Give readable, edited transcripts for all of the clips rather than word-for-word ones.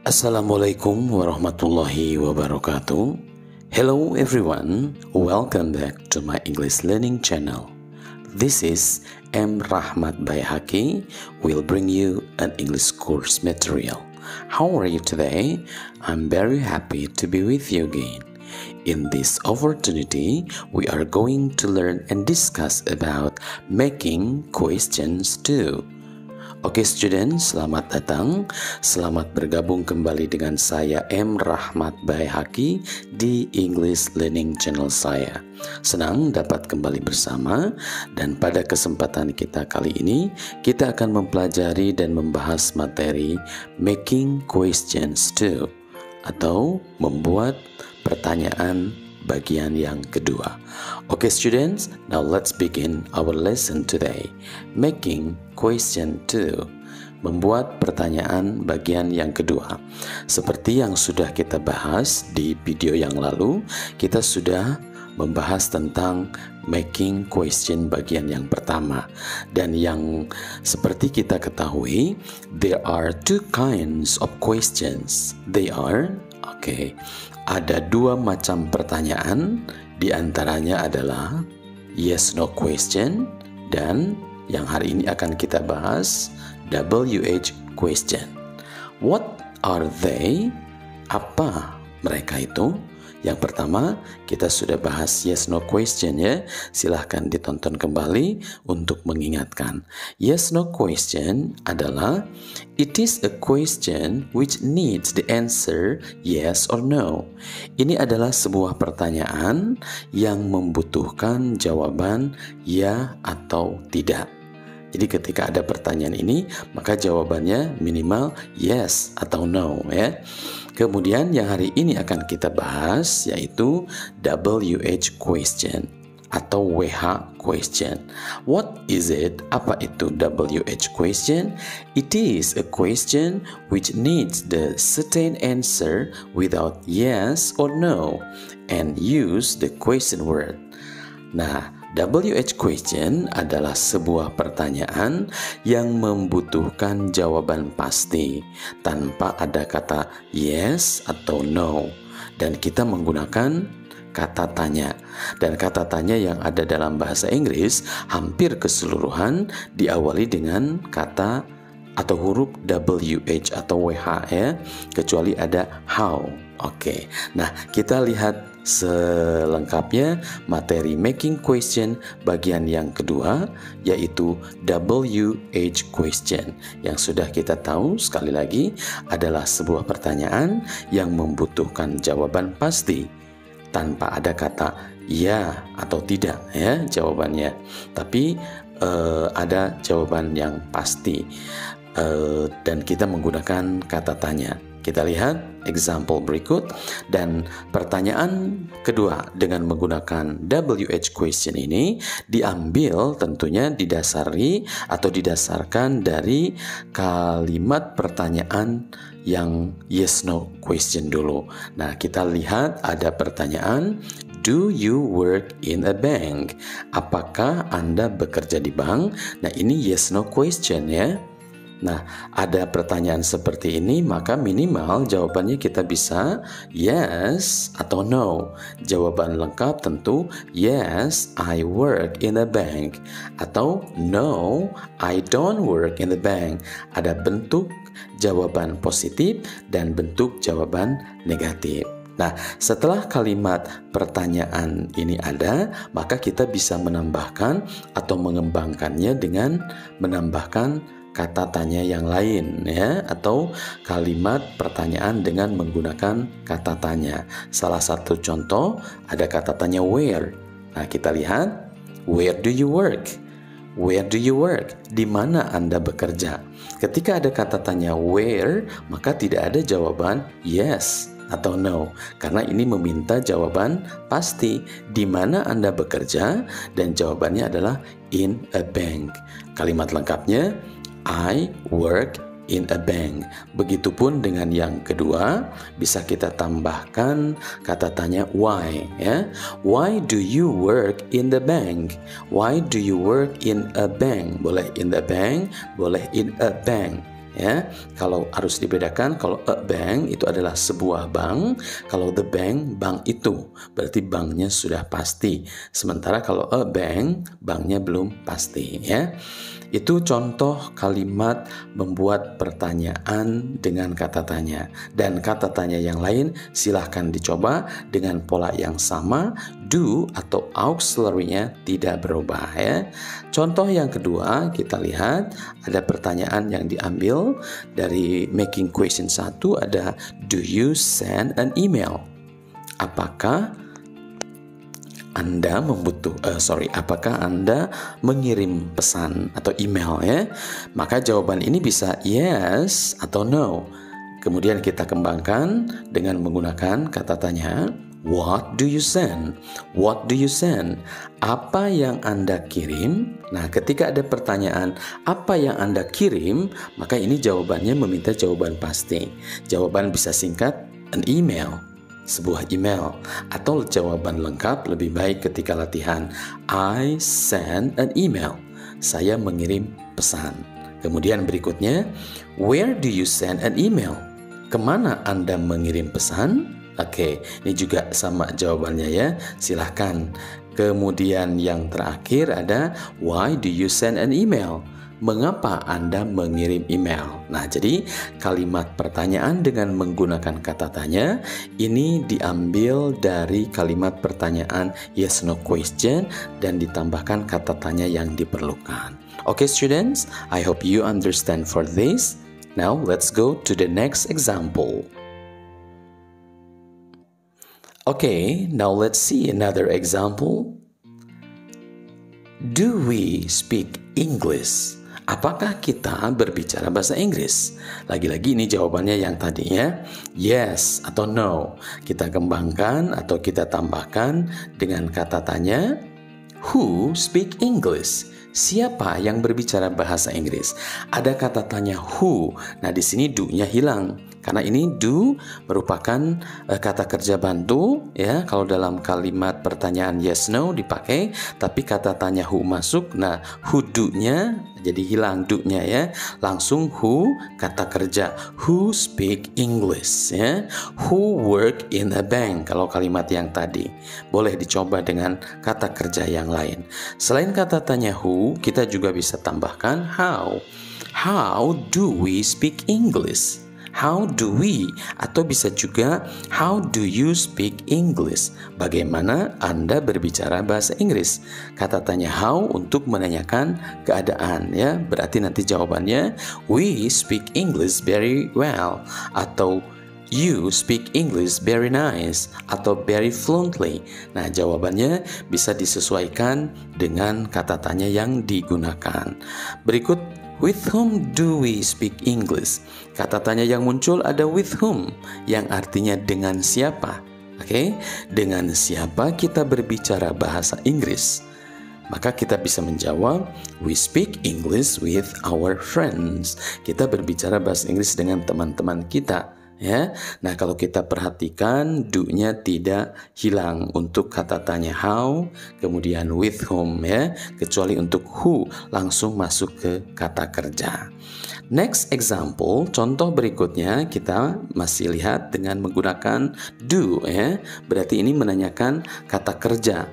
Assalamualaikum warahmatullahi wabarakatuh. Hello everyone, welcome back to my English learning channel. This is M. Rahmat Bayhaqi will bring you an English course material. How are you today? I'm very happy to be with you again. In this opportunity, we are going to learn and discuss about making questions too. Oke students, selamat datang. Selamat bergabung kembali dengan saya M. Rahmat Bayhaqi di English Learning Channel saya. Senang dapat kembali bersama, dan pada kesempatan kita kali ini kita akan mempelajari dan membahas materi Making Questions Too, atau membuat pertanyaan bagian yang kedua. Okay students, now let's begin our lesson today. Making question 2, membuat pertanyaan bagian yang kedua. Seperti yang sudah kita bahas di video yang lalu, kita sudah membahas tentang making question bagian yang pertama. Dan yang seperti kita ketahui, there are two kinds of questions. They are, ada dua macam pertanyaan, di antaranya adalah yes no question, dan yang hari ini akan kita bahas WH question. What are they? Apa mereka itu? Yang pertama, kita sudah bahas yes no question ya. Silahkan ditonton kembali untuk mengingatkan. Yes no question adalah it is a question which needs the answer yes or no. Ini adalah sebuah pertanyaan yang membutuhkan jawaban ya atau tidak. Jadi ketika ada pertanyaan ini, maka jawabannya minimal yes atau no ya. Kemudian yang hari ini akan kita bahas yaitu WH question atau WH question. What is it? Apa itu WH question? It is a question which needs the certain answer without yes or no and use the question word. Nah, WH question adalah sebuah pertanyaan yang membutuhkan jawaban pasti tanpa ada kata yes atau no, dan kita menggunakan kata tanya. Dan kata tanya yang ada dalam bahasa Inggris hampir keseluruhan diawali dengan kata atau huruf WH atau WH ya, kecuali ada how. Oke. Nah, kita lihat selengkapnya materi making question bagian yang kedua, yaitu WH question, yang sudah kita tahu sekali lagi adalah sebuah pertanyaan yang membutuhkan jawaban pasti tanpa ada kata ya atau tidak ya jawabannya, tapi ada jawaban yang pasti dan kita menggunakan kata tanya. Kita lihat example berikut, dan pertanyaan kedua dengan menggunakan WH question ini diambil tentunya didasari atau didasarkan dari kalimat pertanyaan yang yes no question dulu. Nah, kita lihat ada pertanyaan, do you work in a bank? Apakah Anda bekerja di bank? Nah, ini yes no question ya. Nah, ada pertanyaan seperti ini, maka minimal jawabannya kita bisa yes atau no. Jawaban lengkap tentu yes, I work in a bank, atau no, I don't work in the bank. Ada bentuk jawaban positif dan bentuk jawaban negatif. Nah, setelah kalimat pertanyaan ini ada, maka kita bisa menambahkan atau mengembangkannya dengan menambahkan kata tanya yang lain ya, atau kalimat pertanyaan dengan menggunakan kata tanya. Salah satu contoh ada kata tanya where. Nah, kita lihat, where do you work? Where do you work? Di mana Anda bekerja? Ketika ada kata tanya where, maka tidak ada jawaban yes atau no, karena ini meminta jawaban pasti. Di mana Anda bekerja? Dan jawabannya adalah in a bank. Kalimat lengkapnya I work in a bank. Begitupun dengan yang kedua, bisa kita tambahkan kata tanya why ya. Why do you work in the bank? Why do you work in a bank? Boleh in the bank, boleh in a bank ya. Kalau harus dibedakan, kalau a bank itu adalah sebuah bank, kalau the bank, bank itu berarti banknya sudah pasti. Sementara kalau a bank, banknya belum pasti, ya. Itu contoh kalimat membuat pertanyaan dengan kata tanya. Dan kata tanya yang lain silahkan dicoba dengan pola yang sama, do atau auxiliary-nya tidak berubah, ya. Contoh yang kedua, kita lihat ada pertanyaan yang diambil dari making question 1, ada do you send an email? Apakah Anda apakah Anda mengirim pesan atau email, ya? Maka jawaban ini bisa yes atau no. Kemudian kita kembangkan dengan menggunakan kata tanya. What do you send? What do you send? Apa yang Anda kirim? Nah, ketika ada pertanyaan apa yang Anda kirim, maka ini jawabannya meminta jawaban pasti. Jawaban bisa singkat, an email, sebuah email, atau jawaban lengkap lebih baik ketika latihan. I send an email. Saya mengirim pesan. Kemudian berikutnya, where do you send an email? Kemana Anda mengirim pesan? Oke, ini juga sama jawabannya, ya. Silahkan. Kemudian yang terakhir ada why do you send an email? Mengapa Anda mengirim email? Nah, jadi kalimat pertanyaan dengan menggunakan kata tanya ini diambil dari kalimat pertanyaan yes no question dan ditambahkan kata tanya yang diperlukan. Okay, students, I hope you understand for this. Now, let's go to the next example. Okay, now let's see another example. Do we speak English? Apakah kita berbicara bahasa Inggris? Lagi-lagi ini jawabannya yang tadinya yes atau no. Kita kembangkan atau kita tambahkan dengan kata tanya. Who speak English? Siapa yang berbicara bahasa Inggris? Ada kata tanya who. Nah, di sini do-nya hilang. Karena ini do merupakan kata kerja bantu, ya. Kalau dalam kalimat pertanyaan yes no dipakai, tapi kata tanya who masuk. Nah, who do-nya jadi hilang do-nya, ya. Langsung who kata kerja, who speak English, ya. Who work in a bank. Kalau kalimat yang tadi boleh dicoba dengan kata kerja yang lain. Selain kata tanya who, kita juga bisa tambahkan how. How do we speak English? How do we? Atau bisa juga how do you speak English? Bagaimana Anda berbicara bahasa Inggris? Kata tanya how untuk menanyakan keadaan, ya. Berarti nanti jawabannya we speak English very well, atau you speak English very nice, atau very fluently. Nah, jawabannya bisa disesuaikan dengan kata tanya yang digunakan. Berikut, with whom do we speak English? Kata tanya yang muncul ada with whom, yang artinya dengan siapa. Oke, dengan siapa kita berbicara bahasa Inggris? Maka kita bisa menjawab, we speak English with our friends. Kita berbicara bahasa Inggris dengan teman-teman kita, ya. Nah, kalau kita perhatikan do-nya tidak hilang untuk kata tanya how, kemudian with whom, ya. Kecuali untuk who langsung masuk ke kata kerja. Next example, contoh berikutnya kita masih lihat dengan menggunakan do, ya. Berarti ini menanyakan kata kerja.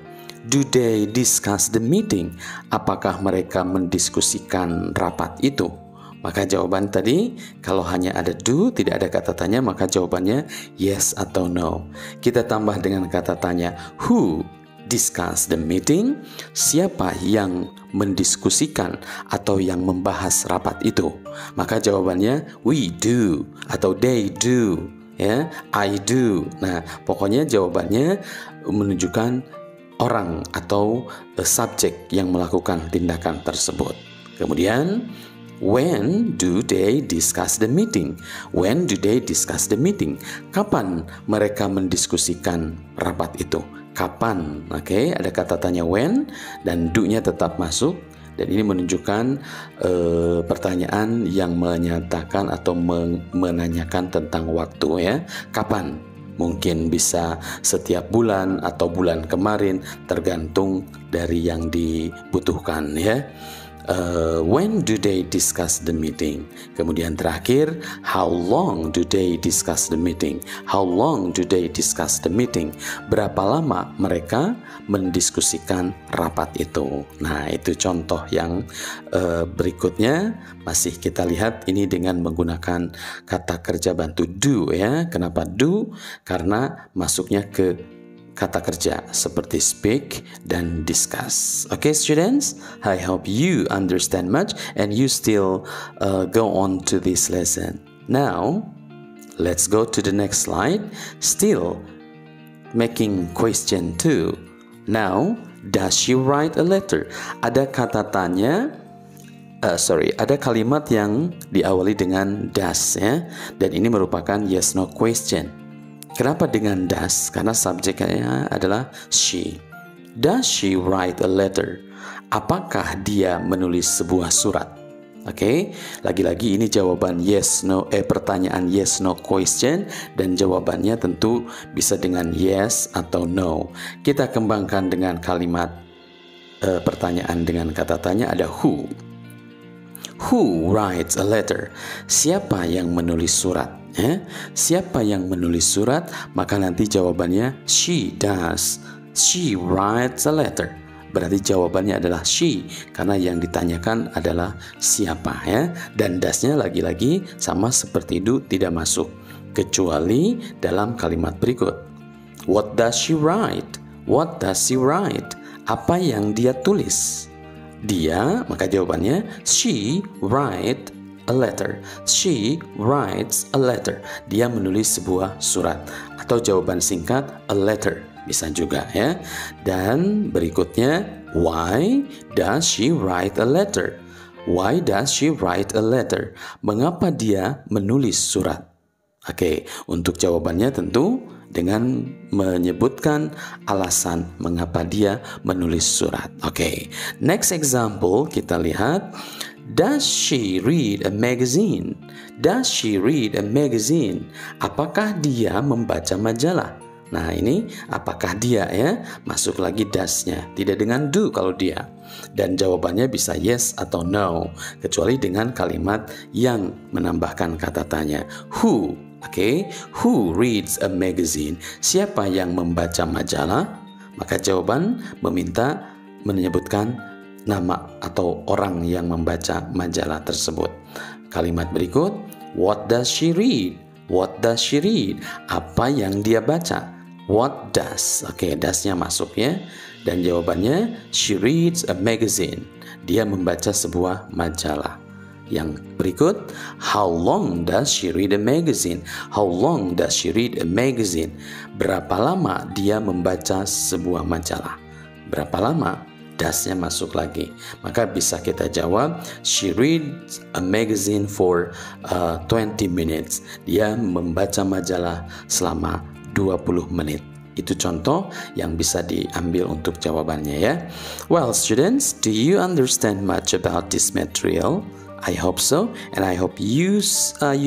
Do they discuss the meeting? Apakah mereka mendiskusikan rapat itu? Maka jawaban tadi, kalau hanya ada do, tidak ada kata tanya, maka jawabannya yes atau no. Kita tambah dengan kata tanya, who discuss the meeting? Siapa yang mendiskusikan atau yang membahas rapat itu? Maka jawabannya we do atau they do, ya, I do. Nah, pokoknya jawabannya menunjukkan orang atau subjek yang melakukan tindakan tersebut. Kemudian when do they discuss the meeting? When do they discuss the meeting? Kapan mereka mendiskusikan rapat itu? Kapan? Oke, ada kata tanya when dan do-nya tetap masuk. Dan ini menunjukkan pertanyaan yang menyatakan atau menanyakan tentang waktu, ya. Kapan? Mungkin bisa setiap bulan atau bulan kemarin, tergantung dari yang dibutuhkan, ya. When do they discuss the meeting? Kemudian terakhir, how long do they discuss the meeting? How long do they discuss the meeting? Berapa lama mereka mendiskusikan rapat itu? Nah, itu contoh yang berikutnya. Masih kita lihat ini dengan menggunakan kata kerja bantu do ya. Kenapa do? Karena masuknya ke kata kerja seperti speak dan discuss. Okay, students, I hope you understand much and you still go on to this lesson. Now, let's go to the next slide. Still making question 2. Now, does she write a letter? Ada kata tanya, ada kalimat yang diawali dengan does ya, dan ini merupakan yes no question. Kenapa dengan does? Karena subjeknya adalah she. Does she write a letter? Apakah dia menulis sebuah surat? Oke, lagi-lagi ini jawaban yes no, pertanyaan yes no question, dan jawabannya tentu bisa dengan yes atau no. Kita kembangkan dengan kalimat pertanyaan dengan kata tanya, ada who. Who writes a letter? Siapa yang menulis surat? Siapa yang menulis surat? Maka nanti jawabannya she does. She writes a letter. Berarti jawabannya adalah she, karena yang ditanyakan adalah siapa ya. Dan does-nya lagi-lagi sama seperti do, tidak masuk kecuali dalam kalimat berikut. What does she write? What does she write? Apa yang dia tulis? Dia, maka jawabannya she write a letter. She writes a letter. Dia menulis sebuah surat. Atau jawaban singkat a letter bisa juga ya. Dan berikutnya, why does she write a letter? Why does she write a letter? Mengapa dia menulis surat? Oke, untuk jawabannya tentu dengan menyebutkan alasan mengapa dia menulis surat. Oke, next example kita lihat. Does she read a magazine? Does she read a magazine? Apakah dia membaca majalah? Nah, ini apakah dia ya? Masuk lagi does-nya. Tidak dengan do kalau dia. Dan jawabannya bisa yes atau no. Kecuali dengan kalimat yang menambahkan kata tanya. Who? Oke, who reads a magazine? Siapa yang membaca majalah? Maka jawaban menyebutkan nama atau orang yang membaca majalah tersebut. Kalimat berikut, what does she read? What does she read? Apa yang dia baca? What does? Oke, does-nya masuk ya. Dan jawabannya, she reads a magazine. Dia membaca sebuah majalah. Yang berikut, how long does she read a magazine? How long does she read a magazine? Berapa lama dia membaca sebuah majalah? Berapa lama? Does-nya masuk lagi. Maka bisa kita jawab, she reads a magazine for 20 minutes. Dia membaca majalah selama 20 menit. Itu contoh yang bisa diambil untuk jawabannya ya. Well, students, do you understand much about this material? I hope so, and I hope you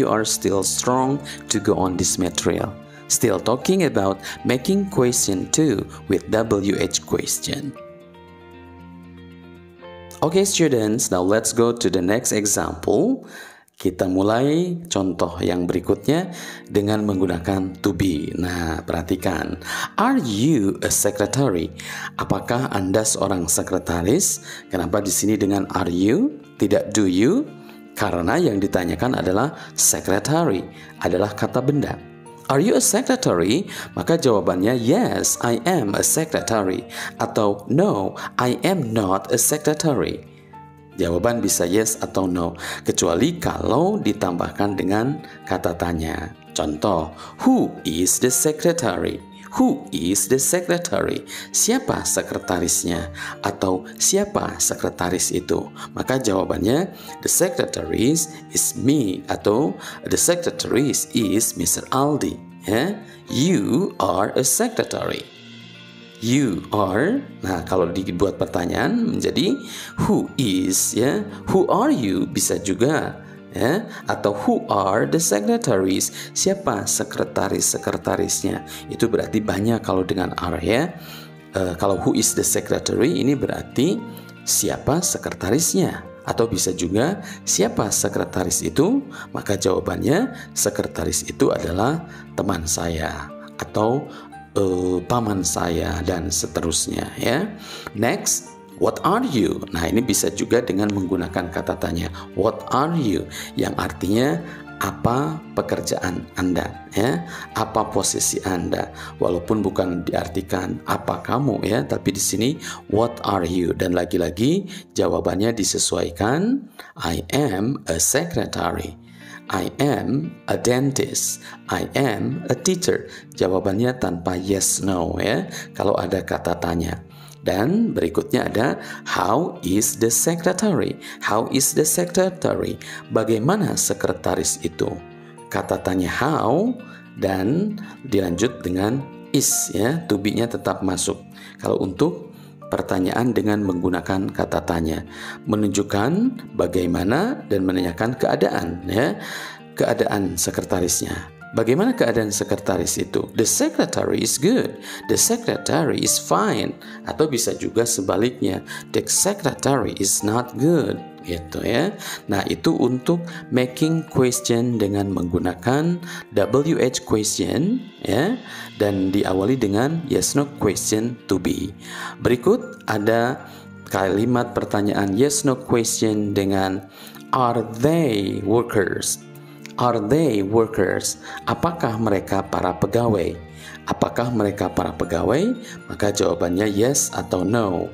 are still strong to go on this material. Still talking about making question 2 with WH question. Okay, students, now let's go to the next example. Kita mulai contoh yang berikutnya dengan menggunakan to be. Nah, perhatikan. Are you a secretary? Apakah Anda seorang sekretaris? Kenapa di sini dengan are you, tidak do you? Karena yang ditanyakan adalah secretary, adalah kata benda. Are you a secretary? Maka jawabannya yes, I am a secretary. Atau no, I am not a secretary. Jawaban bisa yes atau no, kecuali kalau ditambahkan dengan kata tanya. Contoh, who is the secretary? Who is the secretary? Siapa sekretarisnya? Atau siapa sekretaris itu? Maka jawabannya, the secretaries is me, atau the secretaries is Mr. Aldi. Ya? You are a secretary. You are. Nah, kalau dibuat pertanyaan menjadi who is, ya? Who are you? Bisa juga. Ya, atau who are the secretaries? Siapa sekretaris-sekretarisnya? Itu berarti banyak kalau dengan are ya. Kalau who is the secretary ini berarti siapa sekretarisnya? Atau bisa juga, siapa sekretaris itu? Maka jawabannya, sekretaris itu adalah teman saya atau paman saya dan seterusnya ya. Next, what are you? Nah, ini bisa juga dengan menggunakan kata tanya. What are you? Yang artinya apa pekerjaan Anda ya, apa posisi Anda, walaupun bukan diartikan apa kamu ya, tapi di sini what are you, dan lagi-lagi jawabannya disesuaikan. I am a secretary, I am a dentist, I am a teacher. Jawabannya tanpa yes no ya kalau ada kata tanya. Dan berikutnya ada how is the secretary? How is the secretary? Bagaimana sekretaris itu? Kata tanya how dan dilanjut dengan is ya, to be-nya tetap masuk. Kalau untuk pertanyaan dengan menggunakan kata tanya, menunjukkan bagaimana dan menanyakan keadaan ya, keadaan sekretarisnya. Bagaimana keadaan sekretaris itu? The secretary is good. The secretary is fine. Atau bisa juga sebaliknya. The secretary is not good. Gitu ya. Nah, itu untuk making question dengan menggunakan WH question ya, dan diawali dengan yes no question to be. Berikut ada kalimat pertanyaan yes no question dengan are they workers? Are they workers? Apakah mereka para pegawai? Apakah mereka para pegawai? Maka jawabannya yes atau no.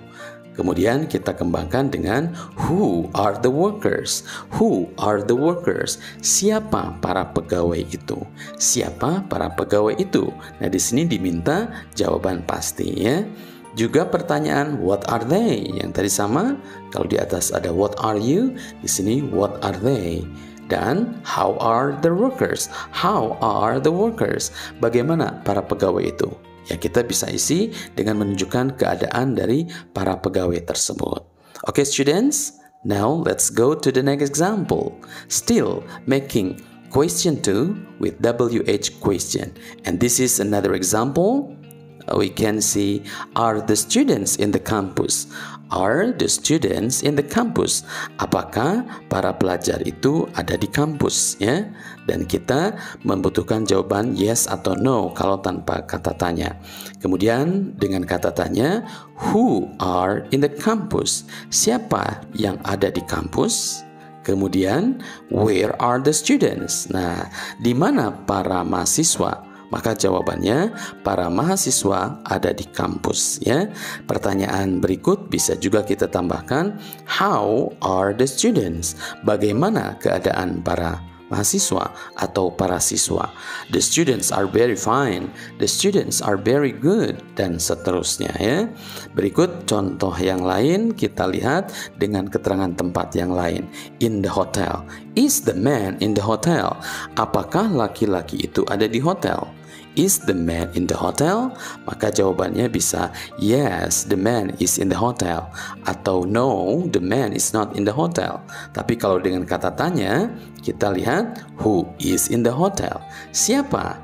Kemudian kita kembangkan dengan who are the workers? Who are the workers? Siapa para pegawai itu? Siapa para pegawai itu? Nah, di sini diminta jawaban pasti ya. Juga pertanyaan what are they? Yang tadi sama, kalau di atas ada what are you, di sini what are they? Dan how are the workers? How are the workers? Bagaimana para pegawai itu? Ya, kita bisa isi dengan menunjukkan keadaan dari para pegawai tersebut. Okay, students, now let's go to the next example. Still making question 2 with WH question. And this is another example. We can see, are the students in the campus? Are the students in the campus? Apakah para pelajar itu ada di kampus ya? Dan kita membutuhkan jawaban yes atau no kalau tanpa kata tanya. Kemudian dengan kata tanya, who are in the campus? Siapa yang ada di kampus? Kemudian where are the students? Nah, di mana para mahasiswa? Maka jawabannya para mahasiswa ada di kampus ya. Pertanyaan berikut bisa juga kita tambahkan how are the students? Bagaimana keadaan para mahasiswa atau para siswa? The students are very fine. The students are very good, dan seterusnya ya. Berikut contoh yang lain kita lihat dengan keterangan tempat yang lain. In the hotel. Is the man in the hotel? Apakah laki-laki itu ada di hotel? Is the man in the hotel? Maka jawabannya bisa yes, the man is in the hotel, atau no, the man is not in the hotel. Tapi kalau dengan kata tanya, kita lihat who is in the hotel? Siapa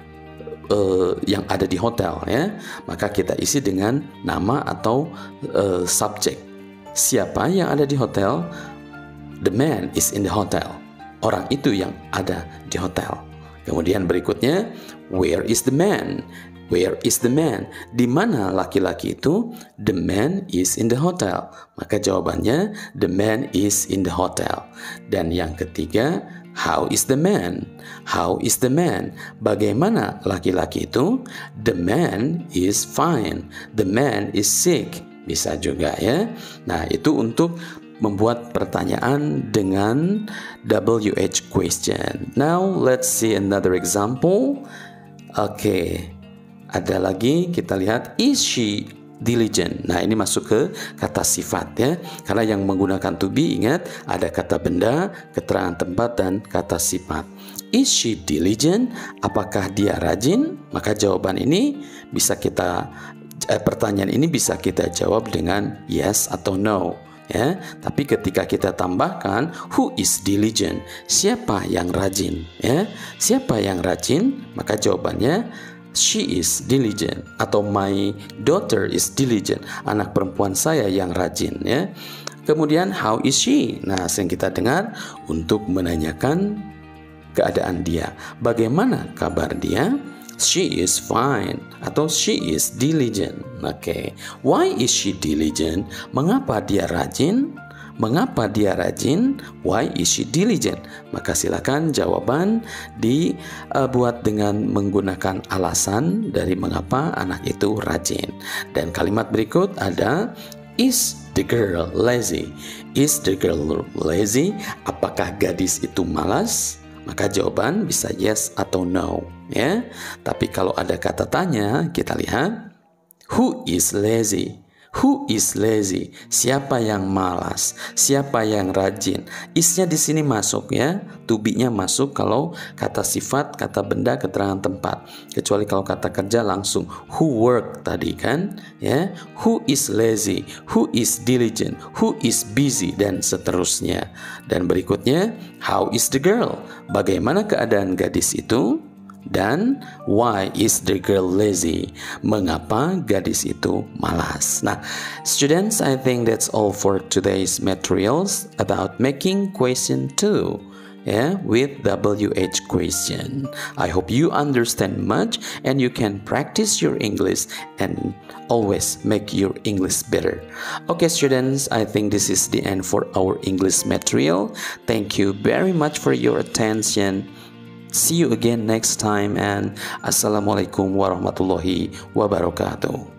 yang ada di hotel ya? Maka kita isi dengan nama atau subjek. Siapa yang ada di hotel? The man is in the hotel. Orang itu yang ada di hotel. Kemudian berikutnya, where is the man? Where is the man? Di mana laki-laki itu? The man is in the hotel. Maka jawabannya, the man is in the hotel. Dan yang ketiga, how is the man? How is the man? Bagaimana laki-laki itu? The man is fine. The man is sick. Bisa juga ya. Nah, itu untuk membuat pertanyaan dengan WH question. Now let's see another example. Oke, ada lagi kita lihat is she diligent. Nah, ini masuk ke kata sifat ya. Karena yang menggunakan to be, ingat ada kata benda, keterangan tempat, dan kata sifat. Is she diligent? Apakah dia rajin? Maka jawaban ini bisa kita pertanyaan ini bisa kita jawab dengan yes atau no. Ya, tapi ketika kita tambahkan who is diligent, siapa yang rajin ya, siapa yang rajin, maka jawabannya she is diligent, atau my daughter is diligent, anak perempuan saya yang rajin ya. Kemudian how is she? Nah, sering kita dengar untuk menanyakan keadaan dia. Bagaimana kabar dia? She is fine atau she is diligent. Oke. Why is she diligent? Mengapa dia rajin? Mengapa dia rajin? Why is she diligent? Maka silakan jawaban dibuat dengan menggunakan alasan dari mengapa anak itu rajin. Dan kalimat berikut ada is the girl lazy? Is the girl lazy? Apakah gadis itu malas? Maka jawaban bisa yes atau no, ya. Tapi kalau ada kata tanya, kita lihat who is lazy? Who is lazy? Siapa yang malas? Siapa yang rajin? Isnya di sini masuk, ya. To be-nya masuk kalau kata sifat, kata benda, keterangan tempat. Kecuali kalau kata kerja langsung who work tadi kan, ya. Who is lazy? Who is diligent? Who is busy? Dan seterusnya. Dan berikutnya, how is the girl? Bagaimana keadaan gadis itu? Dan why is the girl lazy? Mengapa gadis itu malas? Nah, students, I think that's all for today's materials about making question 2, yeah, with WH question. I hope you understand much and you can practice your English and always make your English better. Okay, students, I think this is the end for our English material. Thank you very much for your attention. See you again next time, and Assalamualaikum warahmatullahi wabarakatuh.